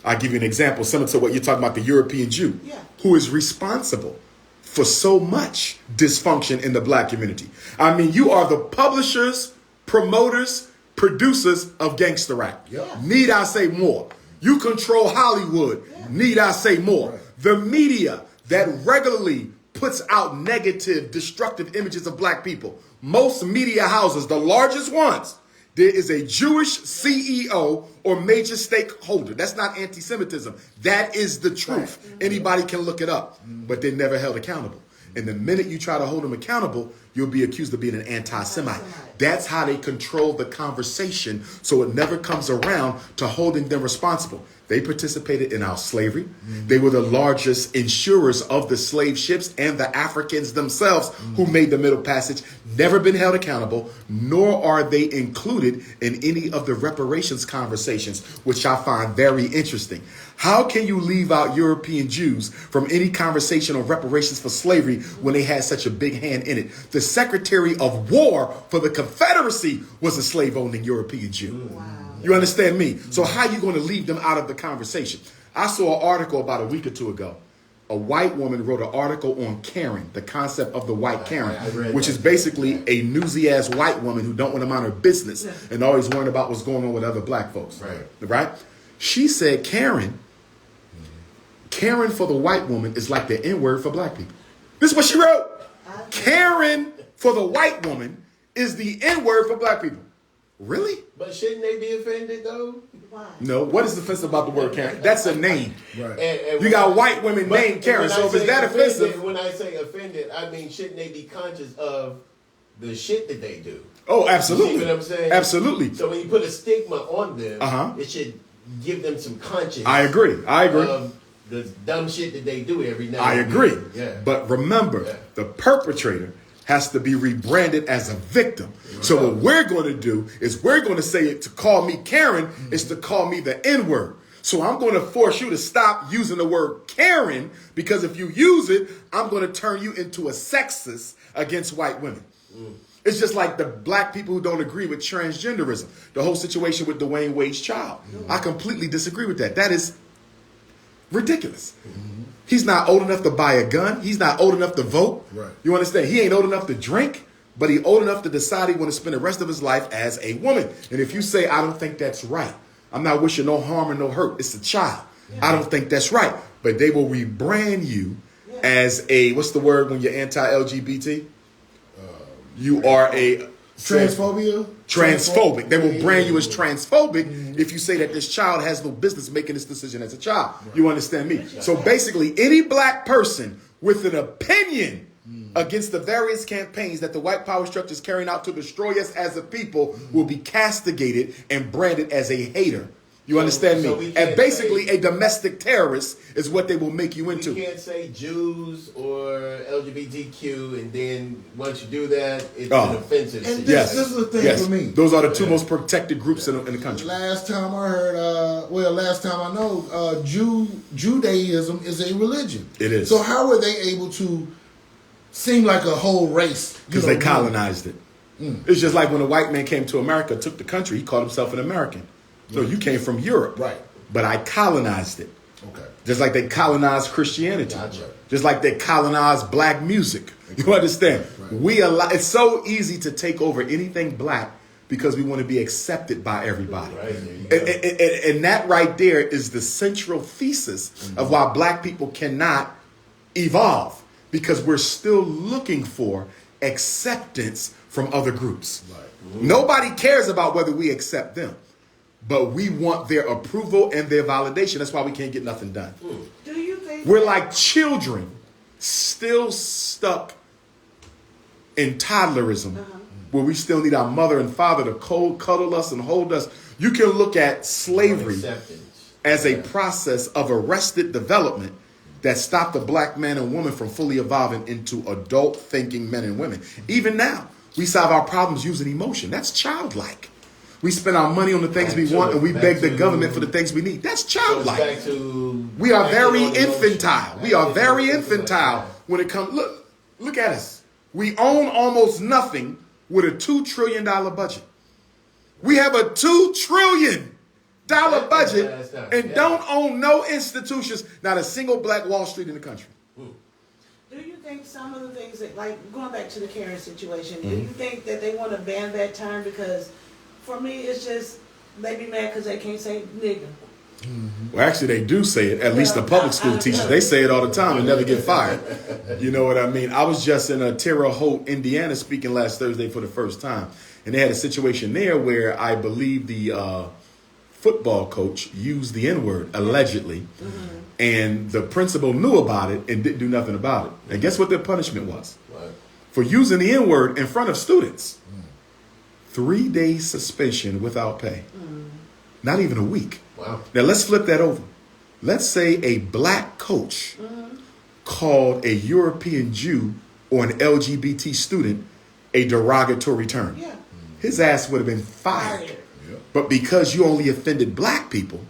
I'll give you an example similar to what you're talking about, the European Jew, who is responsible for so much dysfunction in the black community. I mean, you are the publishers, promoters, producers of gangster rap. Yeah. Need I say more? You control Hollywood. Need I say more? Right. The media that regularly puts out negative, destructive images of black people. Most media houses, the largest ones, there is a Jewish CEO or major stakeholder. That's not anti-Semitism. That is the truth. Anybody can look it up, but they're never held accountable. And the minute you try to hold them accountable, you'll be accused of being an anti-Semite. That's how they control the conversation, so it never comes around to holding them responsible. They participated in our slavery. They were the largest insurers of the slave ships and the Africans themselves who made the Middle Passage. Never been held accountable, nor are they included in any of the reparations conversations, which I find very interesting. How can you leave out European Jews from any conversation on reparations for slavery when they had such a big hand in it? The Secretary of War for the Confederacy was a slave-owning European Jew. Wow. You understand me? So how are you going to leave them out of the conversation? I saw an article about a week or two ago. A white woman wrote an article on Karen, the concept of the white Karen, which is basically a newsy-ass white woman who don't want to mind her business and always worrying about what's going on with other black folks. Right? She said Karen for the white woman is like the N-word for black people. This is what she wrote. Karen for the white woman is the N-word for black people. Really? But shouldn't they be offended though? Why? No. What is offensive about the word Karen? That's a name. Right. And you got white women named Karen. So if it's that offensive. When I say offended, I mean shouldn't they be conscious of the shit that they do? Oh, absolutely. You see what I'm saying? Absolutely. So when you put a stigma on them, it should give them some conscience. I agree. Of the dumb shit that they do every now and then. I agree. Yeah. But remember, the perpetrator has to be rebranded as a victim. So what we're going to do is we're going to say it to call me Karen is to call me the N-word. So I'm going to force you to stop using the word Karen, because if you use it, I'm going to turn you into a sexist against white women. It's just like the black people who don't agree with transgenderism. The whole situation with Dwayne Wade's child. I completely disagree with that. That is ridiculous. He's not old enough to buy a gun. He's not old enough to vote. Right. You understand? He ain't old enough to drink, but he's old enough to decide he want to spend the rest of his life as a woman. And if you say, I don't think that's right, I'm not wishing no harm or no hurt, it's a child. I don't think that's right. But they will rebrand you as a, what's the word when you're anti-LGBT? You are a... Transphobia? Transphobic. They will brand you as transphobic if you say that this child has no business making this decision as a child. You understand me? So basically, any black person with an opinion against the various campaigns that the white power structure is carrying out to destroy us as a people will be castigated and branded as a hater. You understand me? And basically, a domestic terrorist is what they will make you into. You can't say Jews or LGBTQ, and then once you do that, it's an offensive. And this is the thing for me. Those are the two most protected groups in the country. Last time I heard, last time I know, Judaism is a religion. It is. So how are they able to seem like a whole race? Because they colonized it. It's just like when a white man came to America, took the country, he called himself an American. No, you came from Europe. Right. But I colonized it. Okay. Just like they colonized Christianity. Gotcha. Just like they colonized black music. You understand? Right. It's so easy to take over anything black because we want to be accepted by everybody. Right. And that right there is the central thesis of why black people cannot evolve, because we're still looking for acceptance from other groups. Right. Nobody cares about whether we accept them, but we want their approval and their validation. That's why we can't get nothing done. Do you think we're like children still stuck in toddlerism, where we still need our mother and father to cuddle us and hold us? You can look at slavery as a process of arrested development that stopped the black man and woman from fully evolving into adult thinking men and women. Even now, we solve our problems using emotion. That's childlike. We spend our money on the things we want and we beg the government for the things we need. That's childlike. We are very infantile. We are very infantile when it comes. Look at us. We own almost nothing with a $2 trillion budget. We have a $2 trillion budget and don't own no institutions, not a single black Wall Street in the country. Do you think some of the things that, like going back to the Karen situation, do you think that they want to ban that term? Because for me, it's just, they be mad because they can't say nigga. Well, actually, they do say it. At least the public school teachers, they say it all the time and never get fired. You know what I mean? I was just in Terre Haute, Indiana, speaking last Thursday for the first time. And they had a situation there where I believe the football coach used the N-word, allegedly. And the principal knew about it and didn't do nothing about it. And guess what their punishment was? What? For using the N-word in front of students. 3 days suspension without pay. Not even a week. Wow. Now let's flip that over. Let's say a black coach called a European Jew or an LGBT student a derogatory term. Yeah. His ass would have been fired. But because you only offended black people,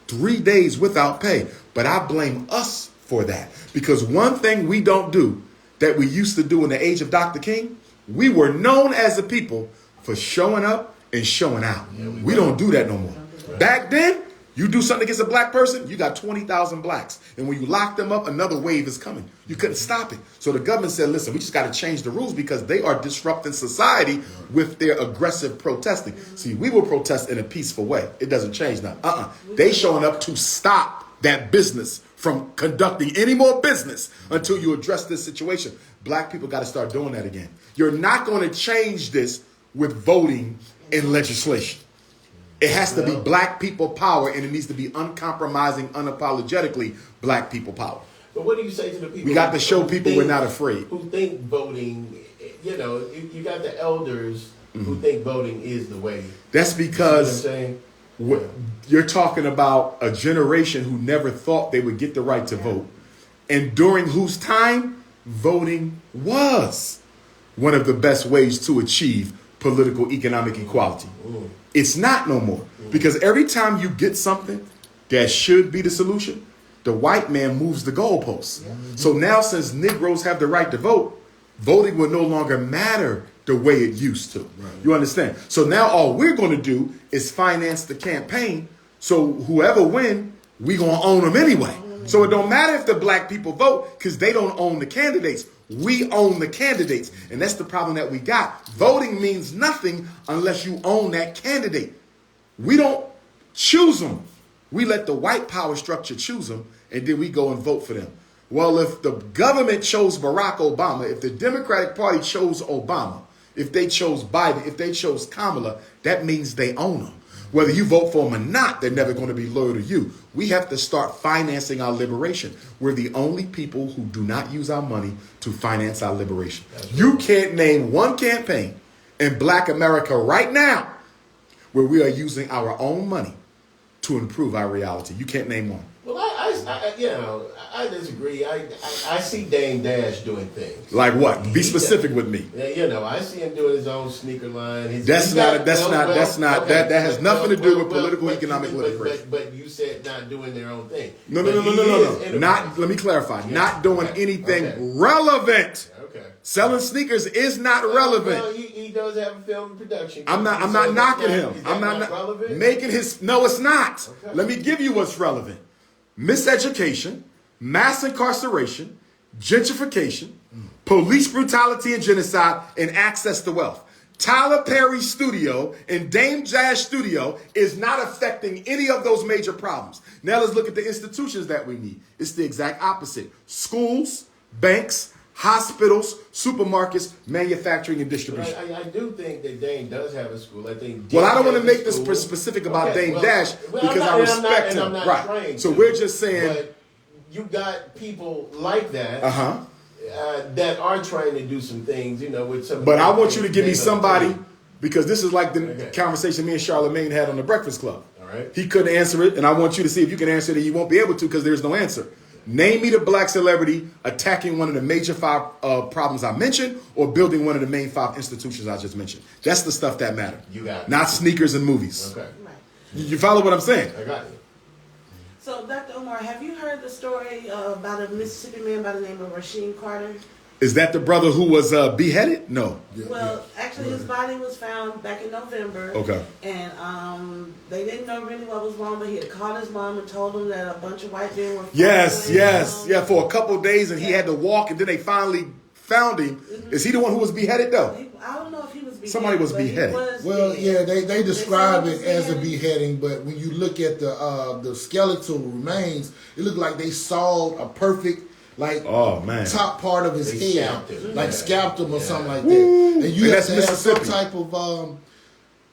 3 days without pay. But I blame us for that. Because one thing we don't do that we used to do in the age of Dr. King, we were known as a people for showing up and showing out. Yeah, we don't do that no more. Right. Back then, you do something against a black person, you got 20,000 blacks. And when you lock them up, another wave is coming. You couldn't stop it. So the government said, listen, we just got to change the rules because they are disrupting society with their aggressive protesting. See, we will protest in a peaceful way. It doesn't change now. They showing up to stop that business from conducting any more business until you address this situation. Black people got to start doing that again. You're not going to change this with voting in legislation. It has to be black people power, and it needs to be uncompromising, unapologetically black people power. But what do you say to the people? We got to show people we're not afraid. Who think voting, you got the elders who think voting is the way. That's because you're talking about a generation who never thought they would get the right to vote, and during whose time voting was one of the best ways to achieve political economic equality. It's not no more. Because every time you get something that should be the solution, the white man moves the goalposts. So now, since Negroes have the right to vote, voting will no longer matter the way it used to. You understand? So now all we're going to do is finance the campaign. So whoever win, we going to own them anyway. So it don't matter if the black people vote because they don't own the candidates. We own the candidates. And that's the problem that we got. Voting means nothing unless you own that candidate. We don't choose them. We let the white power structure choose them, and then we go and vote for them. Well, if the government chose Barack Obama, if the Democratic Party chose Obama, if they chose Biden, if they chose Kamala, that means they own them. Whether you vote for them or not, they're never going to be loyal to you. We have to start financing our liberation. We're the only people who do not use our money to finance our liberation. You can't name one campaign in Black America right now where we are using our own money to improve our reality. You can't name one. Well, I disagree. I see Dame Dash doing things. Like what? Be specific with me. I see him doing his own sneaker line. That has nothing to do with political economic liberation. But you said not doing their own thing. No. Not. Let me clarify. Okay. Not doing anything relevant Okay. Selling sneakers is not relevant. Well, he does have a film production. I'm not knocking him. I'm not relevant. making his. No, it's not. Okay. Let me give you what's relevant: miseducation, mass incarceration, gentrification, police brutality and genocide, and access to wealth. Tyler Perry's studio and Dame Jazz studio is not affecting any of those major problems. Now let's look at the institutions that we need. It's the exact opposite: schools, banks, hospitals, supermarkets, manufacturing, and distribution. I do think that Dame does have a school. I think. Well, I don't want to make this specific about Dame Dash because I respect him. Right. So we're just saying. But you got people like that. That are trying to do some things, with some. But I want you to give me somebody, because this is like the conversation me and Charlamagne had on the Breakfast Club. All right. He couldn't answer it, and I want you to see if you can answer it, and you won't be able to because there's no answer. Name me the black celebrity attacking one of the major 5 problems I mentioned or building one of the main 5 institutions I just mentioned. That's the stuff that matters. You got it. Not sneakers and movies. Okay. Right. You follow what I'm saying? I got you. So, Dr. Umar, have you heard the story about a Mississippi man by the name of Rasheem Carter? Is that the brother who was beheaded? No. Well, actually, his body was found back in November. Okay. And they didn't know really what was wrong, but he had called his mom and told him that a bunch of white men were. Yes. Yeah, for a couple of days, and he had to walk, and then they finally found him. Mm-hmm. Is he the one who was beheaded, though? I don't know if he was beheaded. Somebody was beheaded. They describe it as a beheading, but when you look at the skeletal remains, it looked like they sawed a perfect top part of his head, scalped him or something like that. And you have to have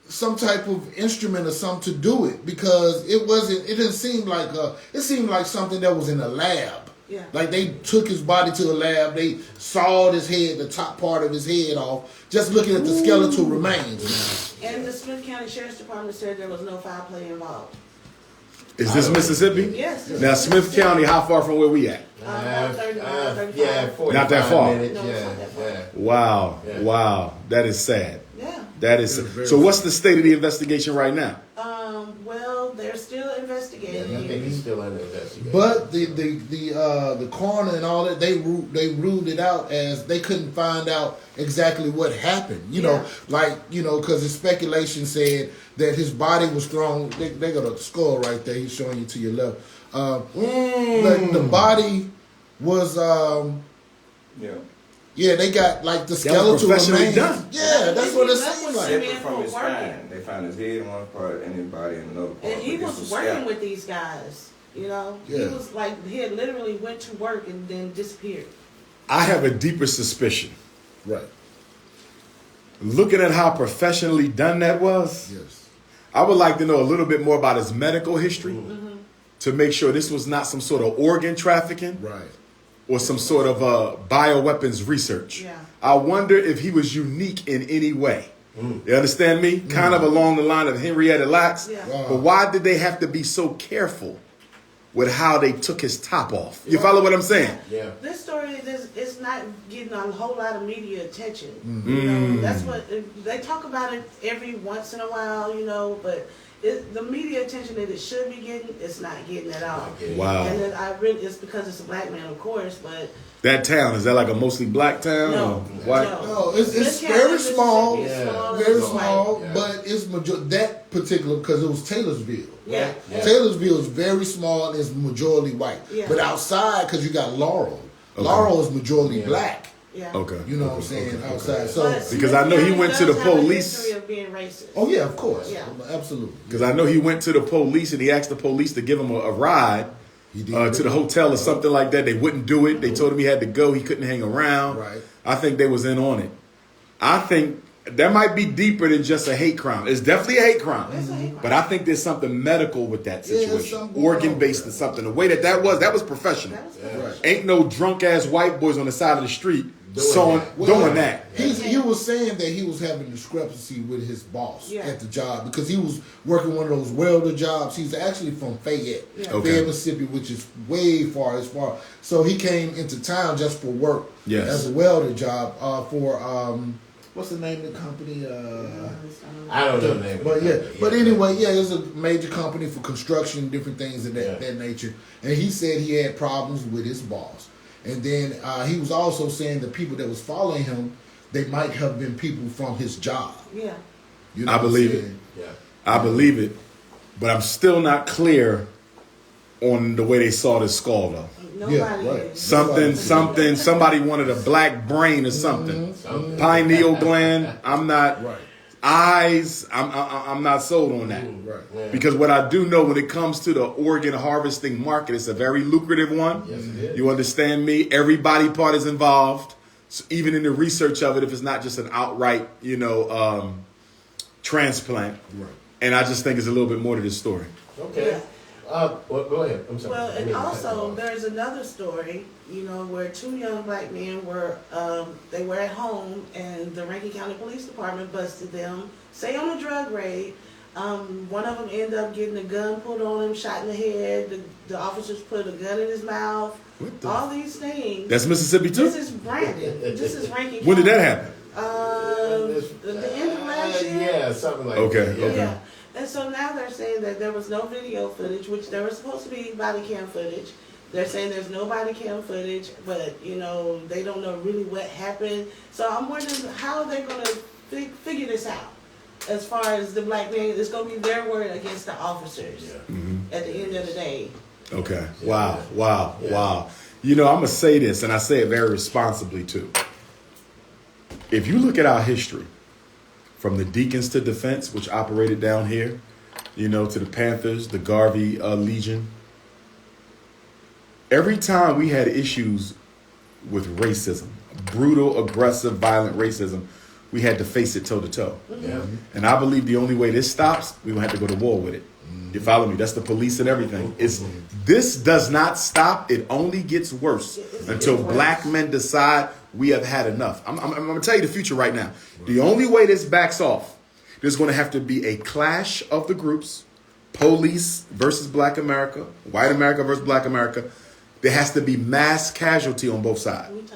some type of instrument or something to do it, because it didn't seem like it seemed like something that was in a lab. Yeah. Like they took his body to a lab, they sawed his head, the top part of his head off, just looking at the skeletal remains. And the Smith County Sheriff's Department said there was no foul play involved. Is this Mississippi? Yes. Now, Smith County, how far from where we at? 35. Not that far. No, it's not that far. Wow. That is sad. Yeah. That is. So what's the state of the investigation right now? Well, they're still investigating. I think he's still under investigation. But the coroner and all that, they ruled it out as they couldn't find out exactly what happened. Because the speculation said that his body was thrown. They got a skull right there. He's showing you to your left. But the body was they got like the skeletal remains. Done. Yeah, that's what it seemed like. Separate from his spine. They found his head in one part and his body in another part. And he was working with these guys, He was like, he had literally went to work and then disappeared. I have a deeper suspicion. Right. Looking at how professionally done that was, yes, I would like to know a little bit more about his medical history to make sure this was not some sort of organ trafficking. Right. Or some sort of bioweapons research. Yeah. I wonder if he was unique in any way. You understand me? Kind of along the line of Henrietta Lacks. Yeah. Wow. But why did they have to be so careful with how they took his top off? You follow what I'm saying? Yeah. This story is not getting a whole lot of media attention. That's what they talk about it every once in a while, but the media attention that it should be getting, it's not getting at all. Wow. And then it's because it's a black man, of course, but that town, is that like a mostly black town? No. Or white? No, it's very small, very small, white. but it's that particular, because it was Taylorsville. Yeah. Taylorsville is very small and it's majority white. Yeah. But outside, because you got Laurel. Okay. Laurel is majority black. Yeah. Okay. You know what I'm saying? Outside. So because I know he went to the police. History of being racist. Oh yeah, of course. Yeah. Absolutely. Because I know he went to the police and he asked the police to give him a ride to the hotel or something like that. They wouldn't do it. They told him he had to go. He couldn't hang around. Right. I think they was in on it. I think that might be deeper than just a hate crime. It's definitely a hate crime. It's a hate crime. But I think there's something medical with that situation. something Organ-based or something. The way that was professional. Right. Ain't no drunk-ass white boys on the side of the street doing that. He was saying that he was having discrepancy with his boss at the job because he was working one of those welder jobs. He's actually from Fayette, Fayette, Mississippi, which is way far. So he came into town just for work as a welder job for what's the name of the company? I don't know the name. But anyway, it's a major company for construction, different things of that nature. And he said he had problems with his boss. And then he was also saying the people that was following him, they might have been people from his job. Yeah. You know I believe it. Yeah. I believe it, but I'm still not clear on the way they saw this skull though. Nobody right. is. Somebody wanted a black brain or something. Pineal gland. I'm not. Right. Eyes. I'm not sold on that. Right. Yeah. Because what I do know when it comes to the organ harvesting market, it's a very lucrative one. Yes, it is. You understand me? Every body part is involved. So even in the research of it, if it's not just an outright, transplant. Right. And I just think it's a little bit more to this story. Okay. Yeah. Well, go ahead. I'm sorry. Well, I and mean, also there's another story, where two young black men were at home and the Rankin County Police Department busted them, say on a drug raid. One of them ended up getting a gun pulled on him, shot in the head. The officers put a gun in his mouth. All these things. That's Mississippi too? This is Brandon. This is Rankin County. When did that happen? The end of last year. Yeah, something like Okay, that. Yeah. okay. Yeah. And so now they're saying that there was no video footage, which there was supposed to be body cam footage. They're saying there's no body cam footage, but they don't know really what happened. So I'm wondering how they're going to figure this out. As far as the black man, it's going to be their word against the officers at the end of the day. Okay. Yeah. Wow. I'm going to say this, and I say it very responsibly too. If you look at our history, from the Deacons to Defense, which operated down here, to the Panthers, the Garvey Legion. Every time we had issues with racism, brutal, aggressive, violent racism, we had to face it toe to toe. Yeah. And I believe the only way this stops, we will have to go to war with it. You follow me? That's the police and everything. This does not stop. It only gets worse until black men decide we have had enough. I'm going to tell you the future right now. The only way this backs off, there's going to have to be a clash of the groups, police versus black America, white America versus black America. There has to be mass casualty on both sides.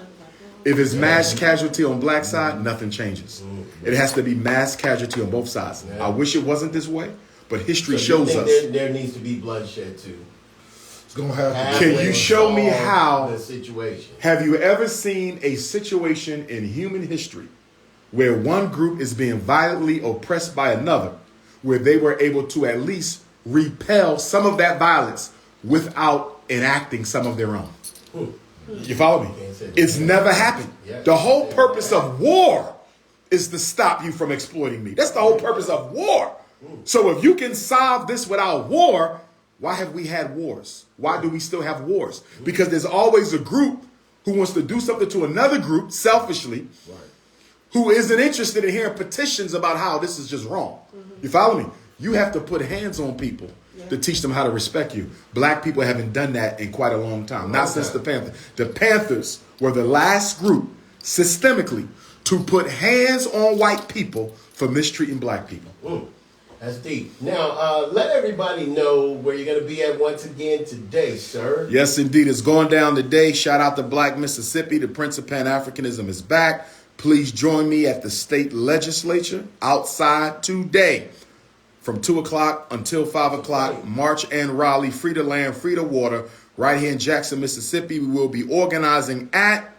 If it's mass casualty on black side, nothing changes. It has to be mass casualty on both sides. I wish it wasn't this way, but history shows us. There needs to be bloodshed too. It's gonna have to. Can you show me how? The situation. Have you ever seen a situation in human history where one group is being violently oppressed by another, where they were able to at least repel some of that violence without enacting some of their own? You follow me? It's never happened. The whole purpose of war is to stop you from exploiting me. That's the whole purpose of war. So if you can solve this without war, why have we had wars? Why do we still have wars? Because there's always a group who wants to do something to another group selfishly, who isn't interested in hearing petitions about how this is just wrong. You follow me? You have to put hands on people to teach them how to respect you. Black people haven't done that in quite a long time. Not since the Panther. The Panthers were the last group systemically to put hands on white people for mistreating black people. That's deep. Now, let everybody know where you're going to be at once again today, sir. Yes, indeed. It's going down today. Shout out to Black Mississippi. The Prince of Pan-Africanism is back. Please join me at the state legislature outside today from 2 o'clock until 5 o'clock. March and rally, free to land, free to water, right here in Jackson, Mississippi. We will be organizing at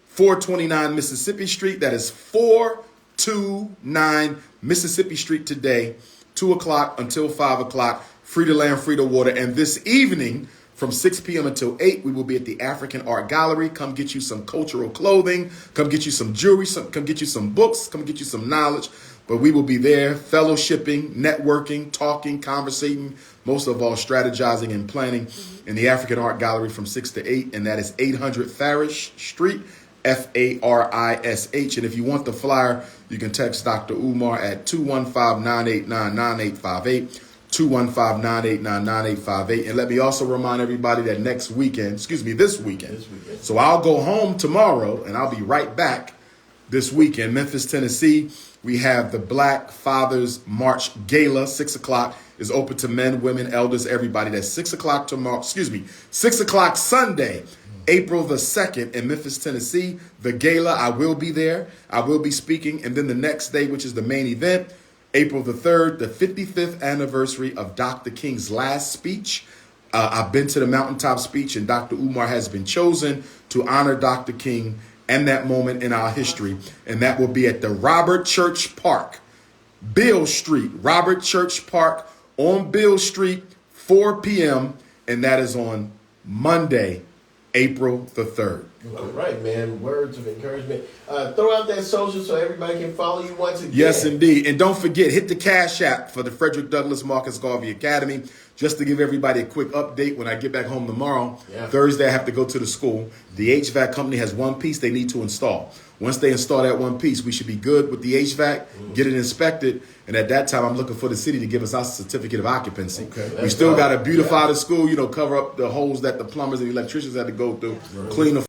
429 Mississippi Street. That is 429 Mississippi Street today, 2 o'clock until 5 o'clock, free to land, free to water. And this evening from 6 p.m. until 8, we will be at the African Art Gallery. Come get you some cultural clothing. Come get you some jewelry. Come get you some books. Come get you some knowledge. But we will be there fellowshipping, networking, talking, conversating, most of all strategizing and planning in the African Art Gallery from 6 to 8. And that is 800 Farish Street, Farish. And if you want the flyer, you can text Dr. Umar at 215-989-9858, 215-989-9858. And let me also remind everybody that this weekend. So I'll go home tomorrow and I'll be right back this weekend. Memphis, Tennessee, we have the Black Fathers March Gala, 6 o'clock. Is open to men, women, elders, everybody. That's 6 o'clock tomorrow. 6 o'clock Sunday, April the 2nd in Memphis, Tennessee. The gala, I will be there. I will be speaking. And then the next day, which is the main event, April the 3rd, the 55th anniversary of Dr. King's last speech I've been to the mountaintop speech, and Dr. Umar has been chosen to honor Dr. King and that moment in our history. And that will be at the Robert Church Park, Bill Street, Robert Church Park on Bill Street, 4 p.m. And that is on Monday, April the 3rd. All right, man. Words of encouragement. Throw out that social so everybody can follow you once again. Yes, indeed. And don't forget, hit the Cash App for the Frederick Douglass Marcus Garvey Academy. Just to give everybody a quick update, when I get back home tomorrow, Thursday, I have to go to the school. The HVAC company has one piece they need to install. Once they install that one piece, we should be good with the HVAC, get it inspected. And at that time, I'm looking for the city to give us our certificate of occupancy. Okay, we still got to beautify the school, cover up the holes that the plumbers and electricians had to go through, clean the